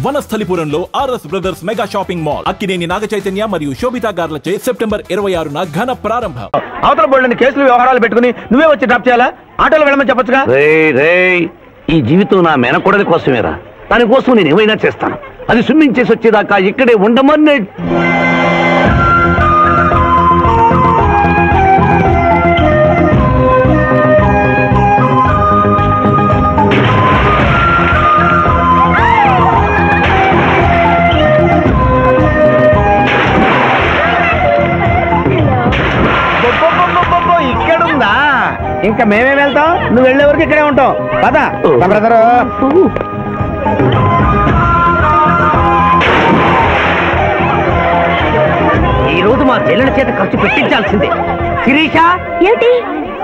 వనస్థలిపురంలో RS brothers mega shopping mall Akkineni Naga Chaitanya మరియు Sobhita గార్లచే September 26న ఘన ప్రారంభం. అవతల బోల్డని కేసులు వ్యవహారాలు పెట్టుకుని నువ్వే వచ్చి డ్రాప్ చేయాలా? ఆటోలో వెళ్ళమని చెప్పొచ్చుగా. ఈ జీవితం నా మేనకోడలి కోసమేరా, దానికోసం నేను ఏమైనా చేస్తాను. అది స్విమ్మింగ్ చేసి వచ్చేదాకా ఇక్కడే ఉండమని. ఇక్కడుందా? ఇంకా మేమే వెళ్తాం, నువ్వు వెళ్లే వరకు ఇక్కడే ఉంటాం. పద బ్రదరు. ఈ రోజు మా చెల్లెల చేత ఖర్చు పెట్టించాల్సిందే. శిరీష, ఏమిటి?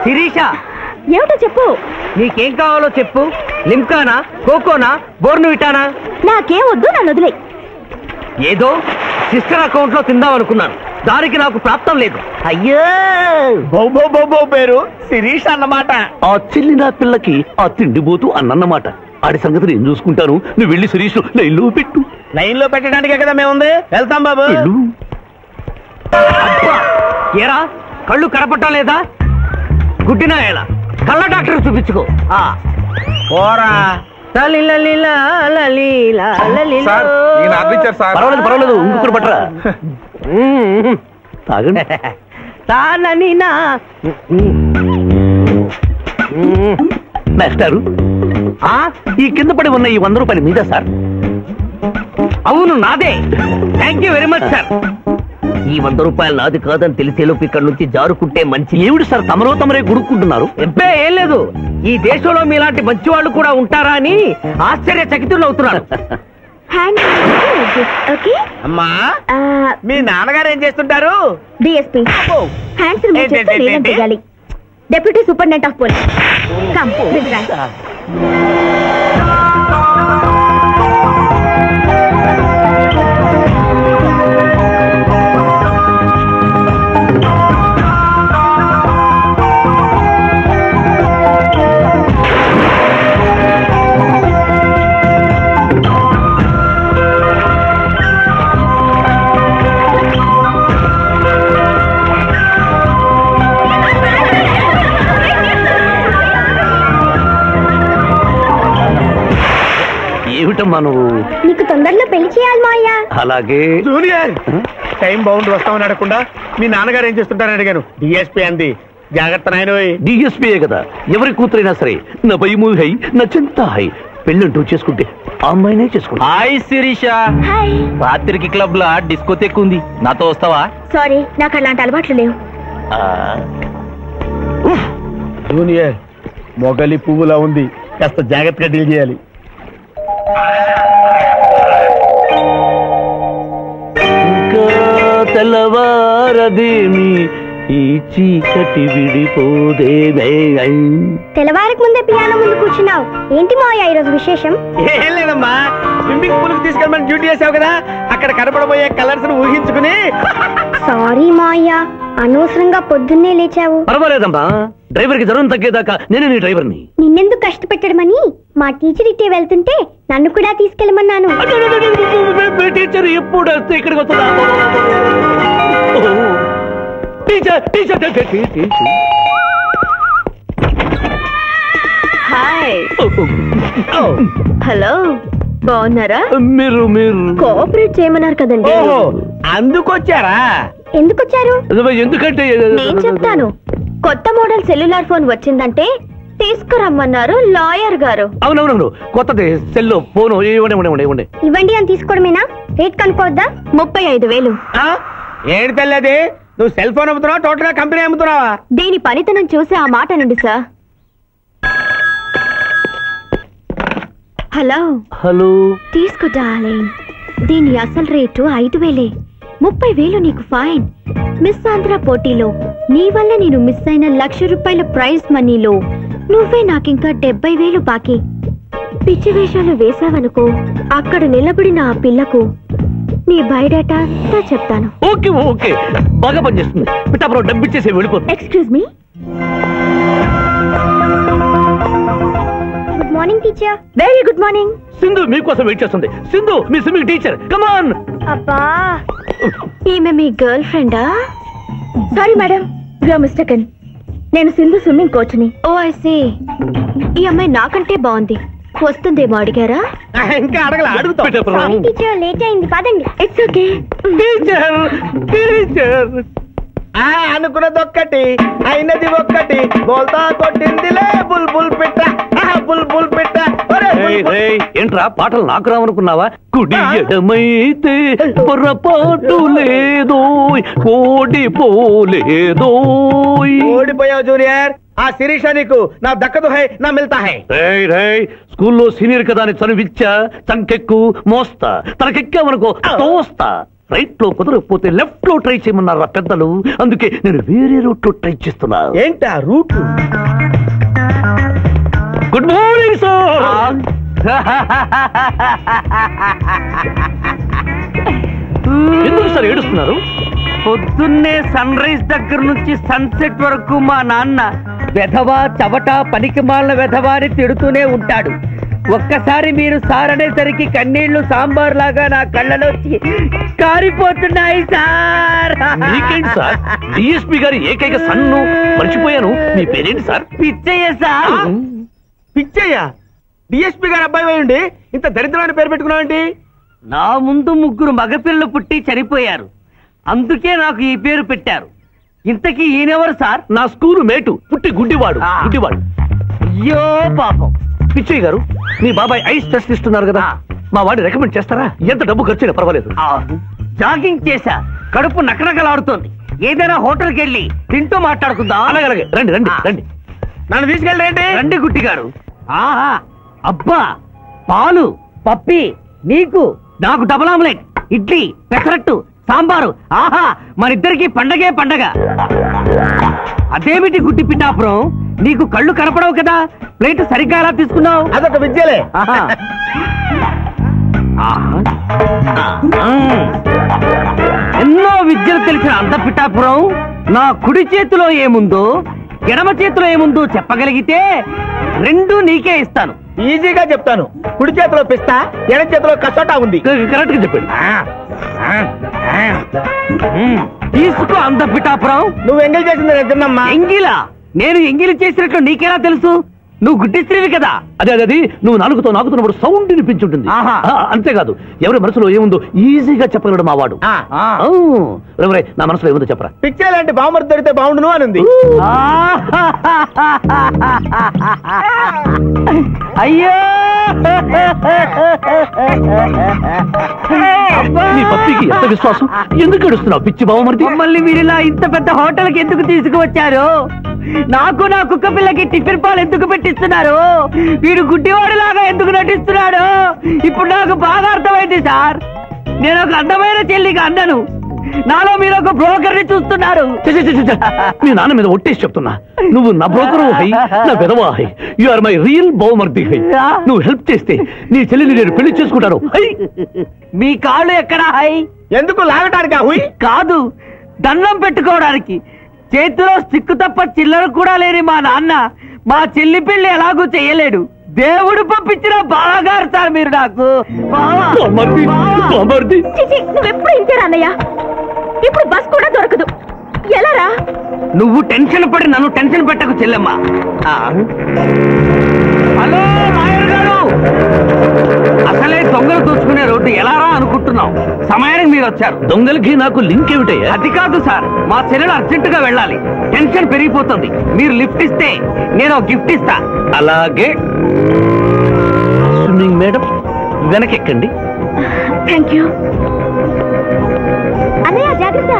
శిరీష ఏమిటో చెప్పు. నీకేం కావాలో చెప్పు. లిమ్కానా, కోకోనా, బోర్న్విటానా? నాకేం వద్దు, నన్ను వదిలే. ఏదో సిస్టర్ అకౌంట్ లో తిందామనుకున్నాను, దానికి నాకు ప్రాప్తం లేదు. అయ్యో, బౌబో పేరు శిరీష్ అన్నమాట. ఆ చెల్లి నా పిల్లకి ఆ తిండిపోతూ అన్నమాట. ఆడి సంగతి నేను చూసుకుంటాను. నువ్వు వెళ్ళి శిరీష్ లైన్ లో పెట్టు. లైన్ లో పెట్టడానికే కదా మేముంది. వెళ్తాం బాబు. ఏరా, కళ్ళు కనపడటం లేదా? గుడ్డినా ఎలా? కళ్ళ డాక్టర్ చూపించుకో. పర్వాలేదు, ఇంకొకరు పట్టరా. తాగండి. మాస్టారు, ఈ కింద పడి ఉన్న ఈ 100 రూపాయలు మీద సార్? అవును, నాదే. Thank you very much sir. ఈ 100 రూపాయలు నాది కాదని తెలిసేలోపు ఇక్కడ నుంచి జారుకుంటే మంచి. ఏమిటి సార్ తమరో తమరే గుడుక్కుంటున్నారు? ఎబ్బే ఏం లేదు, ఈ దేశంలో మీలాంటి మంచి వాళ్ళు కూడా ఉంటారా అని ఆశ్చర్యచకితులు అవుతున్నారు. అమ్మా, మీ నాన్నగారు ఏం చేస్తుంటారు? DSP. Deputy superintendent of police. ఏమిటమ్మా నువ్వు? నీకు తొందరలో పెళ్లి చేయాలి మాయా. అలాగే. జూనియర్, టైం బౌండ్ వస్తామని అడగకుండా మీ నాన్నగారు ఏం చేస్తుంటారని అడిగాను. డిఎస్పీ అంది. జాగ్రత్త నాయన. డిఎస్పీయే కదా, ఎవరి కూతురైనా సరే నా భయము హై, నా చింత హై. పెళ్ళంటూ చేసుకుంటే ఆ అమ్మాయినే చేసుకుంటా. హాయ్ శిరీష. హాయ్. రాత్రికి క్లబ్ లా డిస్కోతెక్ ఉంది, నాతో వస్తావా? సారీ, నాకు అలాంటి అలవాట్లు లేవు. జూనియర్, మొగలి పువ్వులా ఉంది, కాస్త జాగ్రత్తగా డీల్ చేయాలి. ఇంకా తెల్లవారదేమి, ఈ చీకటి విడిపోదేమే. తెల్లవారికి ముందే పియానో ముందు కూర్చున్నావు. ఏంటి మాయా ఈరోజు విశేషం? ఏం లేదమ్మా, స్విమ్మింగ్ పూల్ కి తీసుకెళ్ళమని డ్యూటీ చేసావు కదా, అక్కడ కనపడబోయే కలర్స్ ను ఊహించుకుని. సారీ మాయా, అనవసరంగా పొద్దున్నే లేచావు. పర్వాలేదమ్మా, డ్రైవర్ కి జ్వరం తగ్గేదాకా నేనే నీ డ్రైవర్ని. నిన్నెందుకు కష్టపెట్టడమని మా టీచర్ ఇట్టే వెళ్తుంటే నన్ను కూడా తీసుకెళ్ళమన్నాను. టీచర్ ఎప్పుడు వస్తే ఇక్కడికి వస్తుందా? హాయ్. హలో, బాగున్నారా? మీరు కోఆపరేట్ చేయమన్నారు కదండి. అందుకొచ్చారా? ఎందుకొచ్చారు? ఎందుకంటే నేను చెప్తాను. కొత్త మోడల్ సెల్యులార్ ఫోన్ వచ్చిందంటే తీసుకురమ్మన్నారు లాయర్ గారు. అవునవును, కొత్తది సెల్లో ఫోన్ ఇవ్వండి. ఇవ్వండి అని తీసుకోవడమేనా? రేట్ కనుక్కోవద్దా? 35,000. ఏంటి తెల్లది? నువ్వు సెల్ ఫోన్ అమ్ముతున్నావా, టోటల్ గా కంపెనీ అమ్ముతున్నావా? దీని పనితనం చూసి ఆ మాట నుండి సార్. హలో, తీసుకో డార్లింగ్. దీని అసలు రేటు 5,000. 30,000 నీకు ఫైన్. మిస్ ఆంధ్ర పోటీలో నీ వల్ల నేను మిస్ అయిన ₹1,00,000 ప్రైజ్ మనీలో నువ్వే నాకింకా 70,000 బాకీ. పిచ్చి వేషాలు వేసావనుకో, అక్కడ నిలబడిన ఆ పిల్లకు నీ బయోడేటా అంతా చెప్తాను. ఓకే, బాగా పనిచేస్తుంది. పిఠాపురం డబ్బిచ్చేసి వెళ్ళిపో. Excuse me. Good morning morning teacher. Very good morning. Sindhu మీకోసం వెయిట్ చేస్తుంది. సింధు మీ స్విమ్మింగ్ టీచర్. Come on. అబ్బా, ఈమె మీ గర్ల్ ఫ్రెండా? Sorry madam, you are mistaken. నేను సింధు స్విమ్మింగ్ కోచ్ని. Oh I see. ఈ అమ్మాయి నాకంటే బాగుంది. వస్తుందేమో అడిగారా? ఇంకా అడగల, అడుగుతాం. టీచర్ లేట్ అయింది, పదండి. It's okay. టీచర్ టీచర్ అనుకున్నది ఒక్కటి, అయినది ఒక్కటి. బోల్తా కొట్టిందిలే బుల్బుల్ పిట్ట, బుల్బుల్ పిట్ట. ఏంట్రా పాటలు నాకు రావనుకున్నావా? కుడి ఎడమైతే పొరపాటు లేదో, ఓడిపోలేదో. ఓడిపోయావు జూనియర్. ఆ శిరీష నీకు నా దక్కదు హై, నా మిల్తా హై. స్కూల్లో సీనియర్ కదా అని చనువిచ్చా, చంకెక్కు మోస్తా, తనకెక్కామనుకో తోస్తా. రైట్ లో కుదరకపోతే లెఫ్ట్ లో ట్రై చేయమన్నారు పెద్దలు. అందుకే నేను వేరే రూట్ లో ట్రై చేస్తున్నా. ఏంటా రూట్? Good morning sir. ఎందుకు సార్ ఏడుస్తున్నారు? పొద్దున్నే సన్ రైజ్ దగ్గర నుంచి సన్సెట్ వరకు మా నాన్న వెధవా చవట పనికి మాలిన వెధవా అని తిడుతూనే ఉంటాడు. ఒక్కసారి మీరు సార్ అనేసరికి కన్నీళ్లు సాంబార్ లాగా నా కళ్ళలోకి కారిపోతున్నాయి సార్. మీకేంటి సార్? డిఎస్పీ గారి ఏకైక సన్ను మర్చిపోయాను. మీ పేరేంటి sir? Pichaiah sir. Pichaiah? DSP గారు అబ్బాయి ఉండి ఇంత దరిద్రమైన పేరు పెట్టుకున్నావేంటి? నా ముందు ముగ్గురు మగపిల్లలు పుట్టి చనిపోయారు, అందుకే నాకు ఈ పేరు పెట్టారు. ఇంతకీ ఈయనెవరు సార్? నా స్కూలు మేటు, పుట్టి గుడ్డివాడు. అయ్యో పాపం. పిచ్చయ్య గారు, మీ బాబాయ్ ఐస్ టెస్ట్ ఇస్తున్నారు కదా, మా వాడిని రికమెండ్ చేస్తారా? ఎంత డబ్బు ఖర్చైనా పర్వాలేదు. జాగింగ్ చేశా, కడుపు నకనకలాడుతోంది. ఏదైనా హోటల్కి వెళ్ళి తింటూ మాట్లాడుకుందాం. అలాగే రండి రండి రండి. నన్ను తీసుకెళ్ళండి. రండి గుట్టి గారు. ఆహా, అబ్బా, పాలు పప్పి, నీకు నాకు డబుల్ ఆమ్లెట్, ఇడ్లీ, పెసరట్టు, సాంబారు. ఆహా, మనిద్దరికి పండగే పండగ. అదేమిటి గుడ్డి పిఠాపురం, నీకు కళ్ళు కనపడవు కదా, ప్లేట్ సరిగ్గా ఎలా తీసుకున్నావు? అదొక విద్యలే. ఎన్నో విద్యలు తెలిసిన అంత పిఠాపురం నా కుడి చేతిలో ఏముందో ఎడమ చేతిలో ఏముందో చెప్పగలిగితే రెండు నీకే ఇస్తాను. ఈజీగా చెప్తాను. కుడి చేతిలో పిస్తా, ఎడ చేతిలో కసోటా ఉంది. కరెక్ట్ గా చెప్పండి. తీసుకో అంత పిఠాపురం. నువ్వు ఎంగిల్ చేసింది నేను తిన్నమ్మా. ఎంగిలా? నేను ఎంగిలి చేసినట్లు నీకెలా తెలుసు? నువ్వు గుడ్డిస్త్రీవి కదా. అదే అది నువ్వు నాకుతున్నప్పుడు సౌండ్ వినిపించుంటుంది. అంతేకాదు, ఎవరి మనసులో ఏముందో ఈజీగా చెప్పగలడు మా వాడు. నా మనసులో ఏముందో చెప్పరా? పిక్చర్ లాంటి బాంబర్ దొరికితే బాగుండును అని ఉంది. అయ్యో, నీ పప్పికి ఎంత విశ్వాసం? ఎందుకు ఏడుస్తున్నావు పిచ్చి బావమరిది? మమ్మల్ని మీరు ఇలా ఇంత పెద్ద హోటల్కి ఎందుకు తీసుకువచ్చారు? నాకు నా కుక్క పిల్లకి టిఫిన్ పాలు ఎందుకు పెట్టిస్తున్నారు? వీడు గుడ్డివాడిలాగా ఎందుకు నటిస్తున్నాడు? ఇప్పుడు నాకు బాగా అర్థమైంది సార్. నేను ఒక అందమైన చెల్లిగా అన్నను, నాలో మీరు ఒక బ్రోకర్ ని చూస్తున్నారు. మీ నాన్న మీద ఒట్టేసి చెప్తున్నా, నువ్వు నా బ్రోకరు హై, నా విధవా హై. యు ఆర్ మై రియల్ బహుమర్ది హై. నువ్వు హెల్ప్ చేస్తే నీ చెల్లిని నేను పెళ్లి చేసుకుంటాను. మీ కాళ్ళు ఎక్కడా హై? ఎందుకు లాగటానికి? కాదు, దండం పెట్టుకోవడానికి. చేతిలో స్టిక్ తప్ప చిల్లర కూడా లేని మా నాన్న మా చెల్లి పెళ్లి ఎలాగూ చెయ్యలేడు. దేవుడు పంపించిన బాగారు సార్ మీరు నాకు. నువ్వెప్పుడు ఇంతేరా అన్నయ్య? ఇప్పుడు బస్ కూడా దొరకదు, ఎలారా? నువ్వు టెన్షన్ పడి నన్ను టెన్షన్ పెట్టకు చెల్లెమ్మా. హలో లాయర్ గారు, అసలే దొంగలు దోచుకునే రోడ్డు ఎలారా అనుకుంటున్నావు? సమయానికి మీరు వచ్చారు. దొంగలకి నాకు లింక్ ఏమిటయ్యా? అది కాదు సార్, మా చెల్లెలు అర్జెంట్ గా వెళ్ళాలి, టెన్షన్ పెరిగిపోతుంది. మీరు లిఫ్ట్ ఇస్తే నేను గిఫ్ట్ ఇస్తా. అలాగే. స్విమ్మింగ్ మేడం వెనకెక్కండి. థ్యాంక్ యూ అన్నయ్య, జాగ్రత్త.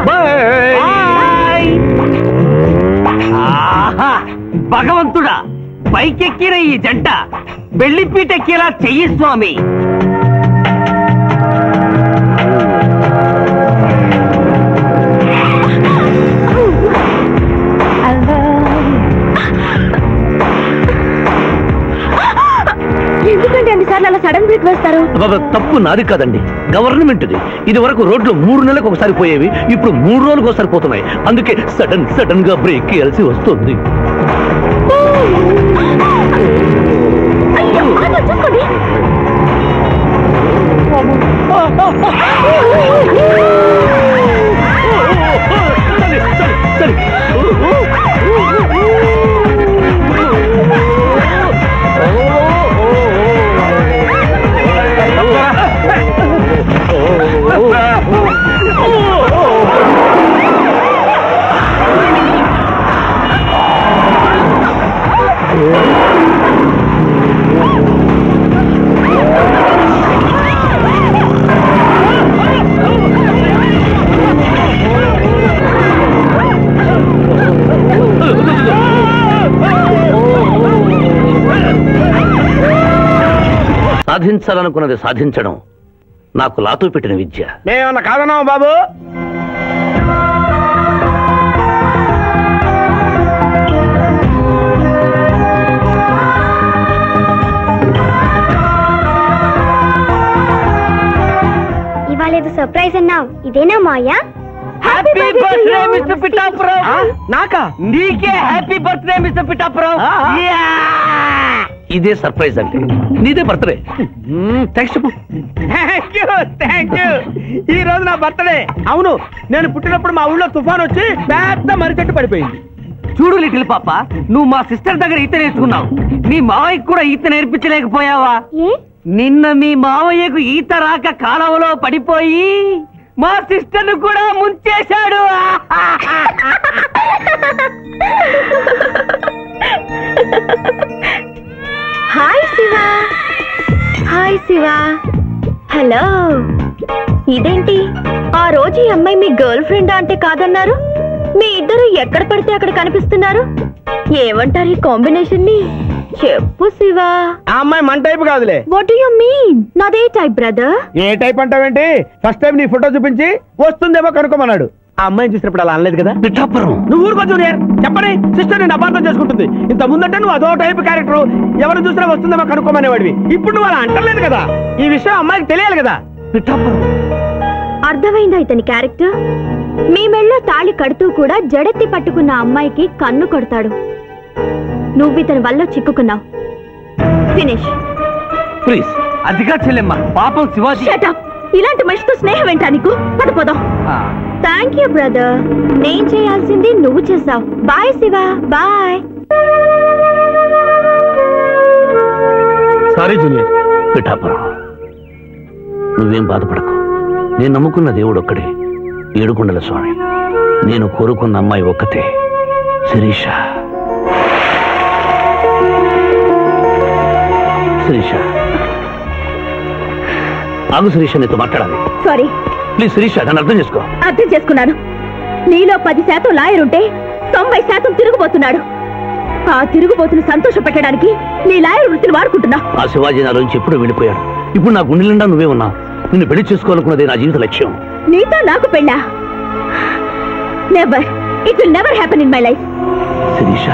భగవంతుడా, పైకెక్కిన ఈ జంట బెల్లిపీటెక్కేలా చెయ్యి స్వామి. ఎందుకంటే అన్నిసార్లు అలా సడన్ బ్రేక్ వేస్తారు? తప్పు నాది కాదండి, గవర్నమెంట్ది. ఇది వరకు రోడ్లు 3 నెలలకు ఒకసారి పోయేవి, ఇప్పుడు 3 రోజులకు ఒకసారి పోతున్నాయి. అందుకే సడన్ గా బ్రేక్ వేయాల్సి వస్తుంది. ఆపండి. సాధించాలనుకున్నది సాధించడం నాకు లాతో పెట్టిన విద్య. మేమన్నా కాదన్నావా బాబు? ఇవాళ ఏదో సర్ప్రైజ్ అన్నావు, ఇదేనా మాయా? Happy birthday mister Pithapuram. నాకా? నీకే హ్యాపీ బర్త్డే మిస్టర్ పిఠాపురం. ఇదే సర్ప్రైజ్ అంటే. నీదే బర్త్డే. థ్యాంక్స్ చెప్పు. Thank you. ఈ రోజు నా బర్త్డే. అవును, నేను పుట్టినప్పుడు మా ఊళ్ళో తుఫాన్ వచ్చి పెద్ద మర్రి చెట్టు పడిపోయింది. చూడు లిటిల్ పాప, నువ్వు మా సిస్టర్ దగ్గర ఈత నేర్చుకున్నావు. మీ మావయ్యకు కూడా ఈత నేర్పించలేకపోయావా? నిన్న మీ మావయ్యకు ఈత రాక కాలువలో పడిపోయి మా సిస్టర్ ను కూడా ముంచేశాడు. Hi Shiva. Hi Shiva. Hello. ఇదేంటి ఆ రోజు ఈ అమ్మాయి మీ గర్ల్ ఫ్రెండ్ అంటే కాదన్నారు? మీ ఇద్దరు ఎక్కడ పడితే అక్కడ కనిపిస్తున్నారు. ఏమంటారు ఈ కాంబినేషన్ ని? చెప్పు శివా. ఆ అమ్మాయి మన టైప్ కాదులే. What do you mean? నాదే టైప్ బ్రదర్. ఏ టైప్ అంటావేంటి? ఫస్ట్ టైం నీ ఫోటో చూపించి వస్తుందేమో కనుక్కోమన్నాడు. ఆ అమ్మాయిని చూసినప్పుడు అలా అనలేదు కదా. పిఠాపురం నువ్వు ఊరుకో జూనియర్. చెప్పని సిస్టర్ నేను అపార్థం చేసుకుంటుంది. ఇంత ముందంటే నువ్వు అదో టైప్ క్యారెక్టర్, ఎవరు చూసినా వస్తుందేమో కనుక్కోమనేవాడివి. ఇప్పుడు నువ్వు అలా అంటలేదు కదా. ఈ విషయం అమ్మాయికి తెలియాలి కదా. పిఠాపురం అర్థమైందా ఇతని క్యారెక్టర్? మీ మెళ్ళో తాళి కడుతూ కూడా జడెత్తి పట్టుకున్న అమ్మాయికి కన్ను కొడతాడు. నువ్వు ఇతని వల్ల చిక్కుకున్నావు. ఫినిష్. ప్లీజ్. అదిగా చెల్లెమ్మ, పాపం శివాజీ. Shut up. ఇలాంటి మనిషితో స్నేహం ఏంటా నీకు? పదపోదాం. Thank you brother. నేను చేయాల్సింది నువ్వు చేసావు. Bye Shiva. Bye. Sorry junior. Pithapuram నువ్వేం బాధపడకు. నేను నమ్ముకున్న దేవుడు ఒక్కడే, ఏడుకొండల స్వామి. నేను కోరుకున్న అమ్మాయి ఒక్కతే, శిరీష. శిరీష ఆగు. శిరీష నీతో మాట్లాడాలి. సారీ. ప్లీజ్ శిరీష, నన్ను అర్థం చేసుకో. అర్థం చేసుకున్నాను. నీలో 10% లాయర్ ఉంటే 90% తిరుగుబోతున్నాడు. ఆ తిరుగుబోతును సంతోష పెట్టడానికి నీ లాయర్ వృత్తిని వాడుకుంటున్నావు. ఆ శివాజీ నాలోంచి ఎప్పుడు వెళ్ళిపోయాడు. ఇప్పుడు నా గుండె నిండా నువ్వే ఉన్నావు. నిన్ను పెళ్లి చేసుకోవాలనుకున్నదే నా జీవిత లక్ష్యం. నీతో నాకు పెళ్ళా? Never. It will never happen in my life. Sirisha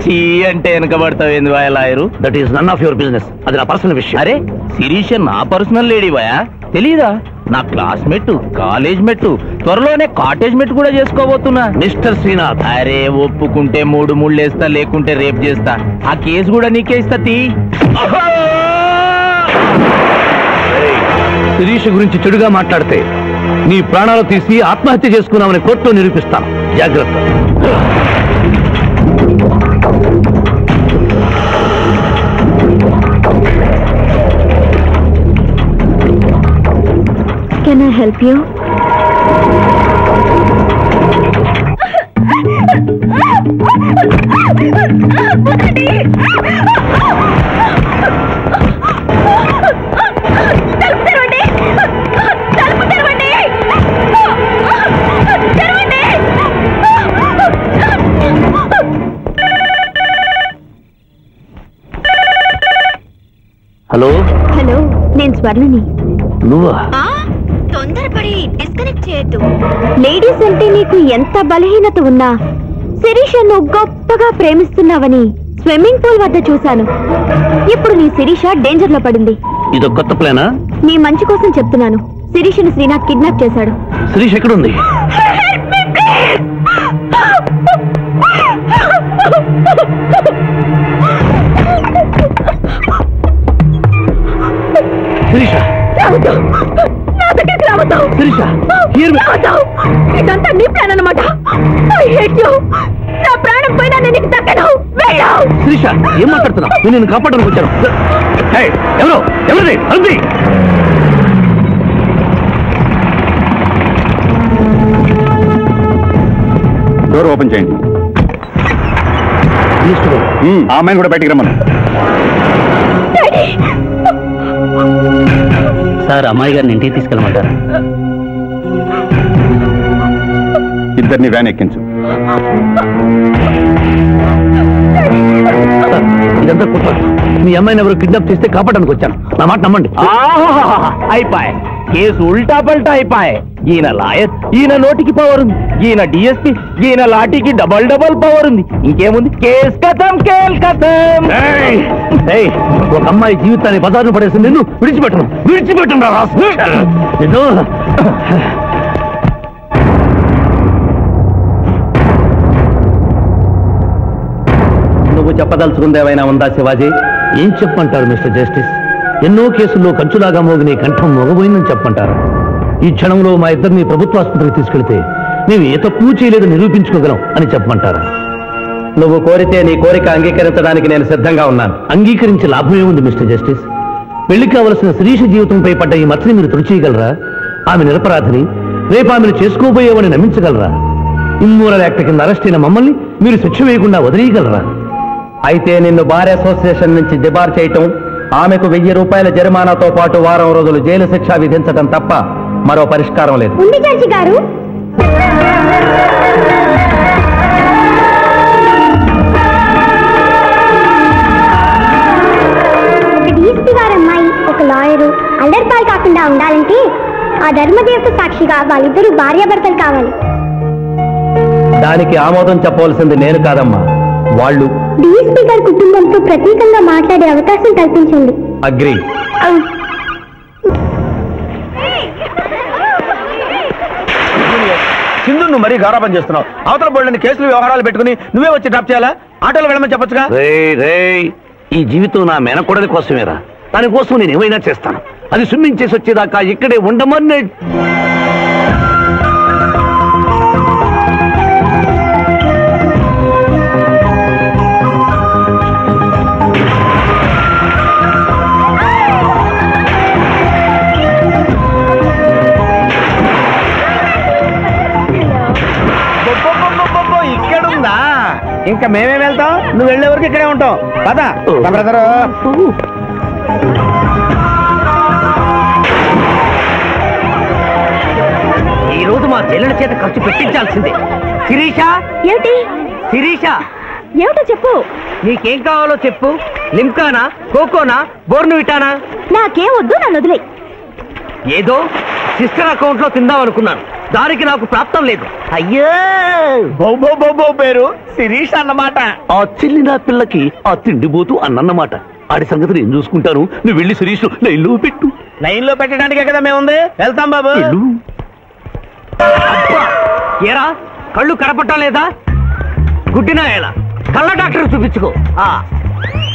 చీ అంటే వెనకబడతావు lawyer. That is none of your business. అది నా పర్సనల్ విషయం. అరే శిరీష నా పర్సనల్ లేడీ బాయా, తెలీదా? నా క్లాస్మేట్, కాలేజ్ మెట్, త్వరలోనే కాటేజ్ మెట్ కూడా చేసుకోబోతున్నా. మిస్టర్ శ్రీనాథ్. అరే ఒప్పుకుంటే 3 ముళ్ళేస్తా, లేకుంటే రేప్ చేస్తా. ఆ కేసు కూడా నీకే ఇస్తా. శిరీష గురించి చెడుగా మాట్లాడితే నీ ప్రాణాలు తీసి ఆత్మహత్య చేసుకున్నామని కోర్టులో నిరూపిస్తాను. జాగ్రత్త. Can I help you? Hello. Hello, నేను స్వర్ణని. నువ్వా? తొందరపడి డిస్కనెక్ట్ చేయొద్దు. లేడీస్ అంటే నీకు ఎంత బలహీనత ఉన్నా శిరీషను గొప్పగా ప్రేమిస్తున్నావని స్విమ్మింగ్ పూల్ వద్ద చూశాను. ఇప్పుడు నీ శిరీష డేంజర్ లో పడింది. ఇదో కొత్త ప్లానా? నీ మంచి కోసం చెప్తున్నాను. శిరీషను శ్రీనాథ్ కిడ్నాప్ చేశాడు. శిరీష్ ఎక్కడుంది? శిరీష నా దగ్గరికి రావద్దు. శిరీష ఇదంతా నీ ప్లాన్ అన్నమాట. నా ప్రాణం పోయినా నేను నీకు దక్కను. శిరీష ఏం మాట్లాడుతున్నావు? నేను నిన్ను కాపాడడానికి వచ్చాను. ఎవరు ఎవరి అంది? డోర్ ఓపెన్ చేయండి. ఆ అమ్మాయిని కూడా బయటికి రమ్మను. సార్ అమ్మాయి గారిని ఇంటికి తీసుకెళ్ళమంటారు. ఇద్దరిని వ్యాన్ ఎక్కించు. ఇదంతా కుట్ర. మీ అమ్మాయిని ఎవరు కిడ్నాప్ చేస్తే కాపాడడానికి వచ్చాను. నా మాట నమ్మండి. అయిపోయి కేసు ఉల్టా పల్టా అయిపోయి. ఈయన లాయర్, ఈయన నోటికి పవర్ ఉంది. ఈయన డిఎస్పీ, ఈయన లాఠీకి డబల్ పవర్ ఉంది. ఇంకేముంది? కేస్ కథం కేల్ కథం. ఒక అమ్మాయి జీవితాన్ని బజారును పడేసింది. నిన్ను విడిచిపెట్టను. నువ్వు చెప్పదలుచుకుంది ఏమైనా ఉందా శివాజీ? ఏం చెప్పమంటారు మిస్టర్ జస్టిస్? ఎన్నో కేసుల్లో కంచులాగా మోగిన కంఠం మొగబోయిందని చెప్పమంటారు. ఈ క్షణంలో మా ఇద్దరిని ప్రభుత్వ ఆసుపత్రికి తీసుకెళ్తే మేము ఏ తప్పు చేయలేదని నిరూపించుకోగలం అని చెప్పమంటారా? నువ్వు కోరితే నీ కోరిక అంగీకరించడానికి నేను సిద్ధంగా ఉన్నాను. అంగీకరించే లాభం ఏముంది మిస్టర్ జస్టిస్? పెళ్లి కావలసిన శిరీష జీవితంపై పడ్డ ఈ మచ్చని మీరు తుడిచేయగలరా? ఆమె నిరపరాధిని, రేపు ఆమెను చేసుకోబోయేవని నమ్మించగలరా? ఇమ్మోరల్ యాక్ట్ కింద అరెస్ట్ అయిన మమ్మల్ని మీరు శిక్ష వేయకుండా వదిలేయగలరా? అయితే నిన్ను బార్ అసోసియేషన్ నుంచి డిబార్ చేయటం, ఆమెకు 1000 రూపాయల జరిమానాతో పాటు వారం రోజులు జైలు శిక్ష విధించడం తప్ప మరో పరిష్కారం లేదు. ఉంది జడ్జి గారు. ఒక డిఎస్పీ గారు అమ్మాయి ఒక లాయరు అల్లరిపాలు కాకుండా ఉండాలంటే ఆ ధర్మదేవత సాక్షిగా వాళ్ళిద్దరూ భార్యాభర్తలు కావాలి. దానికి ఆమోదం చెప్పవలసింది నేను కాదమ్మా, వాళ్ళు. డిఎస్పీ గారి కుటుంబంతో ప్రత్యేకంగా మాట్లాడే అవకాశం కల్పించండి. అగ్రీ. సింధు నువ్వు మరీ గారాబం చేస్తున్నావు. అవతల బోళ్ళని కేసులు వ్యవహారాలు పెట్టుకుని నువ్వే వచ్చి డ్రాప్ చేయాలా? ఆటోలో వెళ్ళమని చెప్పొచ్చుగా. ఈ జీవితం నా మేనకోడలి కోసమేరా. దానికోసం నేను ఏమైనా చేస్తాను. అది స్విమ్మింగ్ చేసి వచ్చేదాకా ఇక్కడే ఉండమని. ఇక్కడుందా? ఇంకా మేమేం వెళ్తాం? నువ్వు వెళ్లే వరకు ఇక్కడే ఉంటాం. పద బ్రదరు. ఈ రోజు మా చెల్లెల చేత ఖర్చు పెట్టించాల్సిందే. శిరీష, ఏమిటి? శిరీష, ఏమిటో చెప్పు. నీకేం కావాలో చెప్పు. లిమ్కానా, కోకోనా, బోర్న్విటానా? నాకేం వద్దు, నన్ను వదిలే. ఏదో సిస్టర్ అకౌంట్ లో తిందామనుకున్నాను. దానికి నాకు ప్రాప్తం లేదు. అయ్యో, బౌబో పేరు శిరీష్ అన్నమాట. ఆ చెల్లిన పిల్లకి ఆ తిండిపోతూ అన్నమాట. ఆడి సంగతి నేను చూసుకుంటాను. నువ్వు వెళ్ళి శిరీష్ లైన్లో పెట్టు. లైన్ లో పెట్టడానికే కదా మేముంది. వెళ్తాం బాబు. ఏరా, కళ్ళు కనపడటం లేదా? గుడ్డినా ఎలా? కళ్ళ డాక్టర్ చూపించుకో.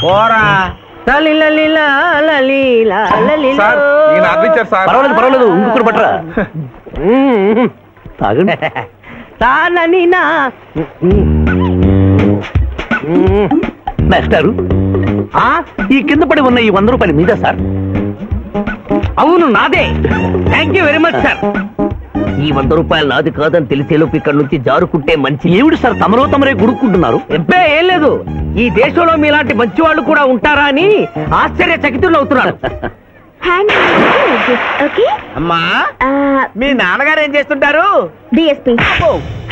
పోరా. పర్వాలేదు పర్వాలేదు, ఇంకొకరు పట్టరా. తాగండి. మాస్టారు, ఈ కింద పడి ఉన్న ఈ 100 రూపాయలు మీద సార్? అవును, నాదే. Thank you very much sir. ఈ 100 రూపాయలు నాది కాదని తెలిసేలోపు ఇక్కడ నుంచి జారుకుంటే మంచి. ఏమిటి సార్ తమరో తమరే గుడుక్కుంటున్నారు? ఎబ్బే ఏం లేదు. ఈ దేశంలో మీలాంటి మంచి వాళ్ళు కూడా ఉంటారా అని ఆశ్చర్యచకితులు అవుతున్నారు. అమ్మా, మీ నాన్నగారు ఏం చేస్తుంటారు? డిఎస్పీ.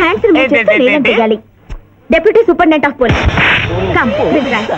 హ్యాండ్స్ రిమూవ్ చేస్తే నేనేం చేయాలి? Deputy superintendent of police. Come this right.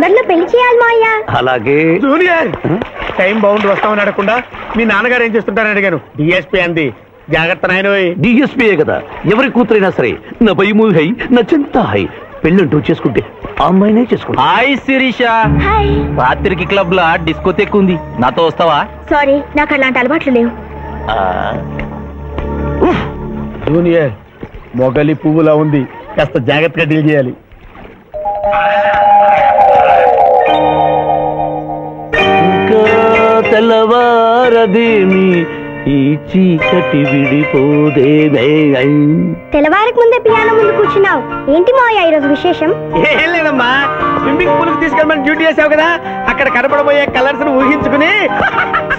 తొందరలో పెళ్లి చేయాలి మావయ్య. అలాగే. జూనియర్ టైం బౌండ్ వస్తామని అడగకుండా మీ నాన్నగారు ఏం చేస్తుంటారని అడిగాను. డిఎస్పీ అంది. జాగ్రత్త నాయన. డిఎస్పీయే కదా, ఎవరి కూతురైనా సరే నా భయము హై నా చింత హై. పెళ్ళంటూ చేసుకుంటే అమ్మాయినే చేసుకుంటా. హాయ్ శిరీష. హాయ్. రాత్రికి క్లబ్ లా డిస్కోతెక్ ఉంది, నాతో వస్తావా? సారీ, నాకు అలాంటి అలవాట్లు లేవు. జూనియర్ మొగలి పువ్వులా ఉంది, కాస్త జాగ్రత్తగా డీల్ చేయాలి. ఇంకా తెల్లవారదేమి ఈ చీకటి విడిపోదేమే. తెల్లవారికి ముందే పియానో ముందు కూర్చున్నావు ఏంటి మావయ్య ఈరోజు విశేషం? ఏం లేదమ్మా, స్విమ్మింగ్ పూల్ కి తీసుకెళ్ళమని డ్యూటీ చేసావు కదా, అక్కడ కనపడబోయే కలర్స్ ను ఊహించుకుని.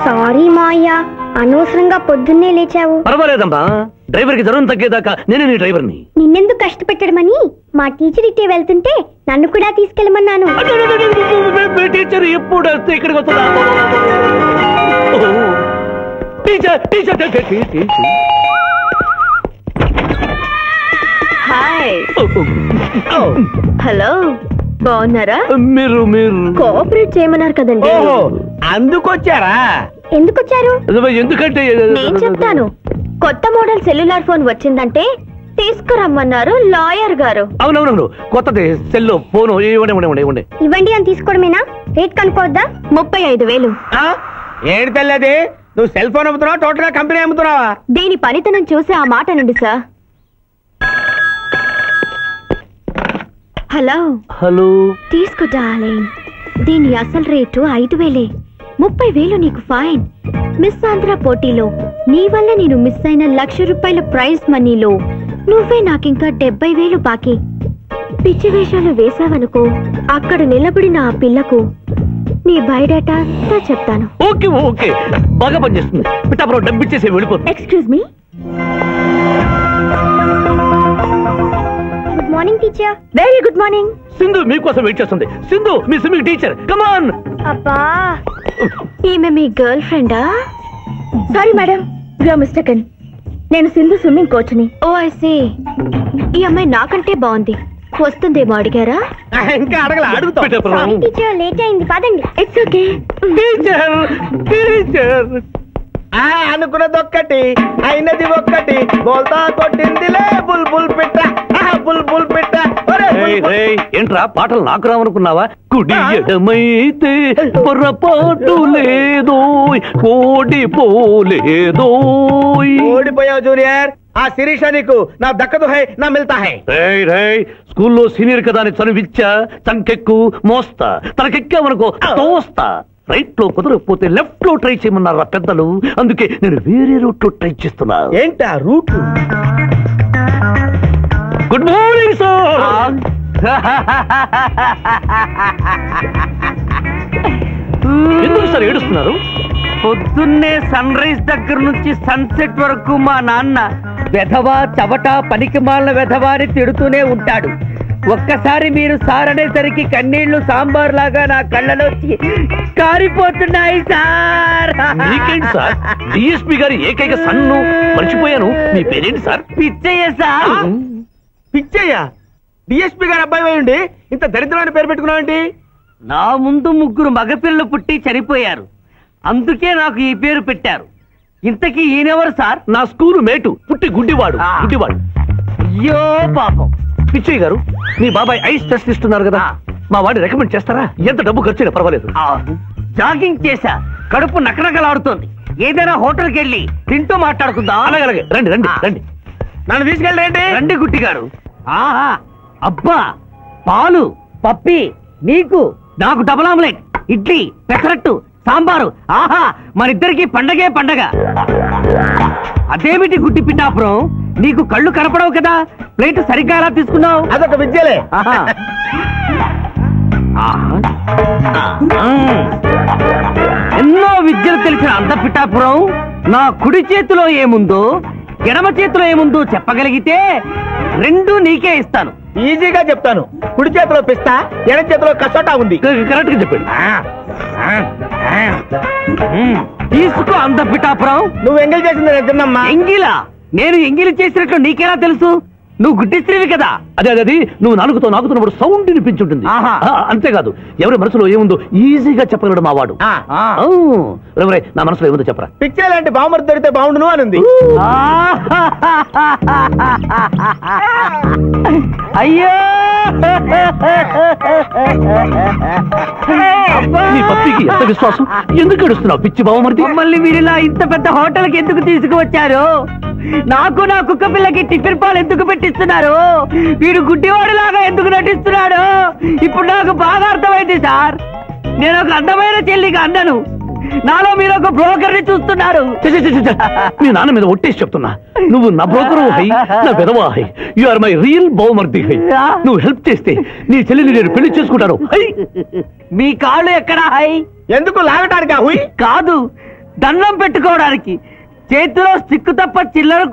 సారీ మావయ్య, అనవసరంగా పొద్దున్నే లేచావు. పర్వాలేదమ్మా, డ్రైవర్ కి జ్వరం తగ్గేదాకా నేనే నీ డ్రైవర్ని. నిన్నెందుకు కష్టపెట్టడమని మా టీచర్ ఇట్టే వెళ్తుంటే నన్ను కూడా తీసుకెళ్ళమన్నాను. టీచర్ ఎప్పుడు వస్తే ఇక్కడికి వస్తుందా? Teacher teacher teacher. Hi. Hello, బాగున్నారా? మీరు మీరు కోఆపరేట్ చేయమన్నారు కదండి. ఓహో, అందుకొచ్చారా? ఎందుకు వచ్చారు? ఎందుకంటే నేను చెప్తాను. కొత్త మోడల్ సెల్యులార్ ఫోన్ వచ్చిందంటే తీసుకురమ్మన్నారు లాయర్ గారు. అవునవునవును, కొత్తది సెల్లో ఫోను. ఇవ్వండి. ఇవ్వండి అని తీసుకోవడమేనా? రేట్ కనుక్కోవద్దా? 35,000. ఏంటి తెల్లది, నువ్వు సెల్ ఫోన్ అమ్ముతున్నావా, టోటల్ గా కంపెనీ అమ్ముతున్నావా? దీని పనితనం చూసి ఆ మాట నుండి సార్. Hello hello. తీసుకో డార్లింగ్, దీని అసలు రేటు 5,000. 30,000 నీకు ఫైన్. మిస్ ఆంధ్ర పోటీలో నీ వల్ల నేను మిస్ అయిన ₹1,00,000 ప్రైజ్ మనీలో నువ్వే నాకింకా 70,000 బాకీ. పిచ్చి వేషాలు వేసావనుకో, అక్కడ నిలబడిన ఆ పిల్లకు నీ బయోడేటా అంతా చెప్తాను. ఓకే ఓకే, బాగా పనిచేస్తుంది. పిఠాపురం డబ్బిచ్చేసి వెళ్ళిపోతుంది. Excuse me. Good morning teacher. Very good morning. Sindhu మీకోసం వెయిట్ చేస్తుంది. సింధు మీ స్విమ్మింగ్ టీచర్, కమ్ ఆన్. అబ్బా, ఈమె మీ గర్ల్ ఫ్రెండా? Sorry madam, you are mistaken. నేను సింధు స్విమ్మింగ్ కోచ్ని. Oh I see. ఈ అమ్మాయి నాకంటే బాగుంది, వస్తుందేమో అడిగారా? ఇంకా అడగల, అడుగుతాం. టీచర్ లేట్ అయింది, పదండి. It's okay. Teacher teacher. అనుకున్నది ఒక్కటి, అయినది ఒక్కటి, బోల్తా కొట్టిందిలే బుల్బుల్ పిట్ట. బుల్బుల్ పిట్ట. ఏంట్రా పాటలు నాకు రావనుకున్నావా? కుడి ఎడమైతే పొరపాటు లేదో, ఓడిపోలేదో. ఓడిపోయావు జూనియర్, ఆ శిరీష నీకు నా దక్కదు హై, నా మిల్తా హై. స్కూల్లో సీనియర్ కదా అని చనువిచ్చా, చంకెక్కు మోస్తా, తనకెక్కామనుకో తోస్తా. రైట్ లో కుదరకపోతే లెఫ్ట్ లో ట్రై చేయమన్నారు పెద్దలు, అందుకే నేను వేరే రూట్ లో ట్రై చేస్తున్నా. ఏంటా రూట్? Good morning sir. ఎందుకు సార్ ఏడుస్తున్నారు? పొద్దున్నే సన్ రైజ్ దగ్గర నుంచి సన్సెట్ వరకు మా నాన్న వెధవా చవట పనికిమాలిన వెధవా అని తిడుతూనే ఉంటాడు. ఒక్కసారి మీరు సార్ అనేసరికి కన్నీళ్లు సాంబార్ లాగా నా కళ్ళలోకి కారిపోతున్నాయి సార్. మీకేంటి సార్, డిఎస్పీ గారి ఏకైక సన్ను మర్చిపోయాను. మీ పేరేంటి sir? Pichaiah sir. Pichaiah? DSP గారు అబ్బాయి ఉండి ఇంత దరిద్రమైన పేరు పెట్టుకున్నావేంటి? నా ముందు 3 మగపిల్లలు పుట్టి చనిపోయారు, అందుకే నాకు ఈ పేరు పెట్టారు. ఇంతకీ ఈయనెవరు సార్? నా స్కూలు మేటు, పుట్టి గుడ్డివాడు. అయ్యో పాపం. పిచ్చయ్య గారు, మీ బాబాయ్ ఐస్ టెస్ట్ ఇస్తున్నారు కదా, మా వాడిని రికమెండ్ చేస్తారా? ఎంత డబ్బు ఖర్చైనా పర్వాలేదు. జాగింగ్ చేశా, కడుపు నకనకలాడుతోంది. ఏదైనా హోటల్కి వెళ్ళి తింటూ మాట్లాడుకుందాం. అలాగే రండి రండి రండి. నన్ను తీసుకెళ్ళండి. రండి గుట్టి గారు. ఆహా, అబ్బా, పాలు పప్పి, నీకు నాకు డబుల్ ఆమ్లెట్, ఇడ్లీ, పెసరట్టు, సాంబారు. ఆహా, మనిద్దరికి పండగే పండగ. అదేమిటి గుడ్డి పిఠాపురం, నీకు కళ్ళు కనపడవు కదా, ప్లేట్ సరిగ్గా ఎలా తీసుకున్నావు? అదొక విద్యలే. ఎన్నో విద్యలు తెలిసిన అంత పిఠాపురం, నా కుడి చేతిలో ఏముందో ఎడమ చేతిలో ఏముందో చెప్పగలిగితే 2 నీకే ఇస్తాను. ఈజీగా చెప్తాను. కుడి చేతిలో పిస్తా, ఎడ చేతిలో కసోటా ఉంది. కరెక్ట్ గా చెప్పండి. తీసుకో అంత పిఠాపురం. నువ్వు ఎంగిల్ చేసింది నేను తిన్నమ్మా. ఎంగిలా? నేను ఎంగిలి చేసినట్లు నీకెలా తెలుసు? నువ్వు గుడ్డిస్త్రీవి కదా. అదే అదే నువ్వు నాలుగుతో నాకుతున్నప్పుడు సౌండ్ వినిపించుంటుంది. అంతేకాదు ఎవరి మనసులో ఏముందో ఈజీగా చెప్పగలడు మా వాడు. నా మనసులో ఏముందో చెప్పరా. పిక్చర్ లాంటి బాంబర్ దొరికితే బాగుండును అని ఉంది. అయ్యో నీ పప్పికి ఎంత విశ్వాసం, ఎందుకు ఏడుస్తున్నావు పిచ్చి బావమరిది? మమ్మల్ని మీరు ఇలా ఇంత పెద్ద హోటల్కి ఎందుకు తీసుకువచ్చారు? నాకు నా కుక్క పిల్లకి టిఫిన్ పాలు ఎందుకు పెట్టిస్తున్నారు? వీడు గుడ్డివాడిలాగా ఎందుకు నటిస్తున్నాడు? ఇప్పుడు నాకు బాగా అర్థమైంది సార్. నేను ఒక అందమైన చెల్లికి అన్నను, నాలో మీరు ఒక బ్రోకర్ ని చూస్తున్నారు. మీ నాన్న మీద ఒట్టేసి చెప్తున్నా, నువ్వు నా బ్రోకరు హై, నా విధవా హై. యు ఆర్ మై రియల్ బహుమర్ది హై. నువ్వు హెల్ప్ చేస్తే నీ చెల్లిని నేను పెళ్లి చేసుకుంటాను. మీ కాళ్ళు ఎక్కడా హై? ఎందుకు లాగటానికి? కాదు, దండం పెట్టుకోవడానికి. చేతిలో స్టిక్ తప్ప చిల్లర